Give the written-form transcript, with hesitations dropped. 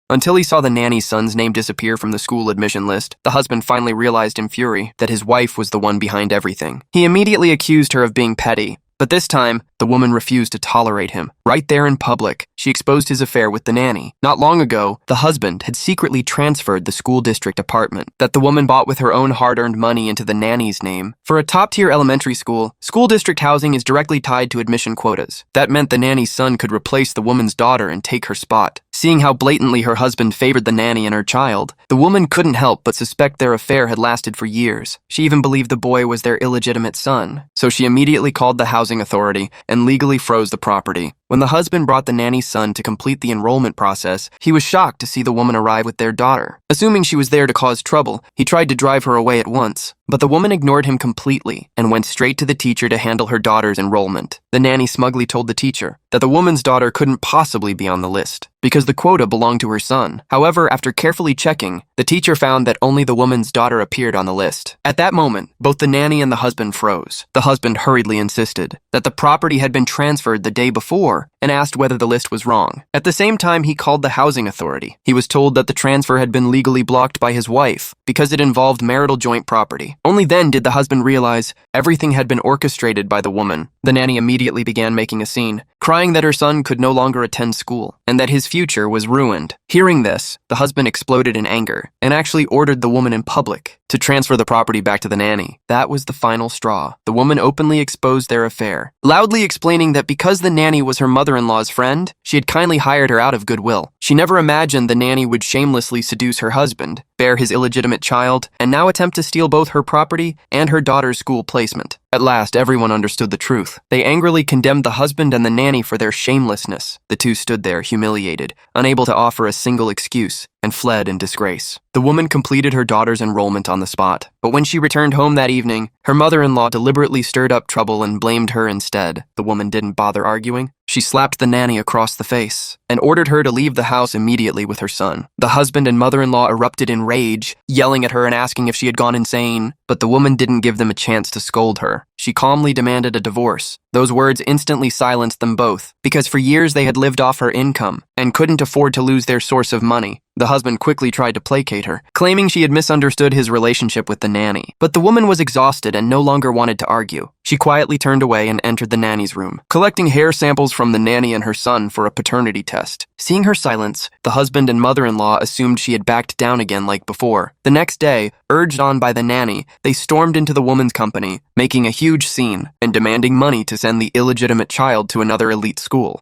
Until he saw the nanny's son's name disappear from the school admission list, the husband finally realized in fury that his wife was the one behind everything. He immediately accused her of being petty, but this time, the woman refused to tolerate him. Right there in public, she exposed his affair with the nanny. Not long ago, the husband had secretly transferred the school district apartment that the woman bought with her own hard-earned money into the nanny's name. For a top-tier elementary school, school district housing is directly tied to admission quotas. That meant the nanny's son could replace the woman's daughter and take her spot. Seeing how blatantly her husband favored the nanny and her child, the woman couldn't help but suspect their affair had lasted for years. She even believed the boy was their illegitimate son, so she immediately called the housing authority and legally froze the property. When the husband brought the nanny's son to complete the enrollment process, he was shocked to see the woman arrive with their daughter. Assuming she was there to cause trouble, he tried to drive her away at once. But the woman ignored him completely and went straight to the teacher to handle her daughter's enrollment. The nanny smugly told the teacher that the woman's daughter couldn't possibly be on the list because the quota belonged to her son. However, after carefully checking, the teacher found that only the woman's daughter appeared on the list. At that moment, both the nanny and the husband froze. The husband hurriedly insisted that the property had been transferred the day before and asked whether the list was wrong. At the same time, he called the housing authority. He was told that the transfer had been legally blocked by his wife because it involved marital joint property. Only then did the husband realize everything had been orchestrated by the woman. The nanny immediately began making a scene, crying that her son could no longer attend school and that his future was ruined. Hearing this, the husband exploded in anger and actually ordered the woman in public to transfer the property back to the nanny. That was the final straw. The woman openly exposed their affair, loudly explaining that because the nanny was her mother-in-law's friend, she had kindly hired her out of goodwill. She never imagined the nanny would shamelessly seduce her husband, bear his illegitimate child, and now attempt to steal both her property and her daughter's school placement. At last, everyone understood the truth. They angrily condemned the husband and the nanny for their shamelessness. The two stood there, humiliated, unable to offer a single excuse, and fled in disgrace. The woman completed her daughter's enrollment on the spot, but when she returned home that evening, her mother-in-law deliberately stirred up trouble and blamed her instead. The woman didn't bother arguing. She slapped the nanny across the face and ordered her to leave the house immediately with her son. The husband and mother-in-law erupted in rage, yelling at her and asking if she had gone insane, but the woman didn't give them a chance to scold her. She calmly demanded a divorce. Those words instantly silenced them both, because for years they had lived off her income and couldn't afford to lose their source of money. The husband quickly tried to placate her, claiming she had misunderstood his relationship with the nanny. But the woman was exhausted and no longer wanted to argue. She quietly turned away and entered the nanny's room, collecting hair samples from the nanny and her son for a paternity test. Seeing her silence, the husband and mother-in-law assumed she had backed down again like before. The next day, urged on by the nanny, they stormed into the woman's company, making a huge scene and demanding money to send the illegitimate child to another elite school.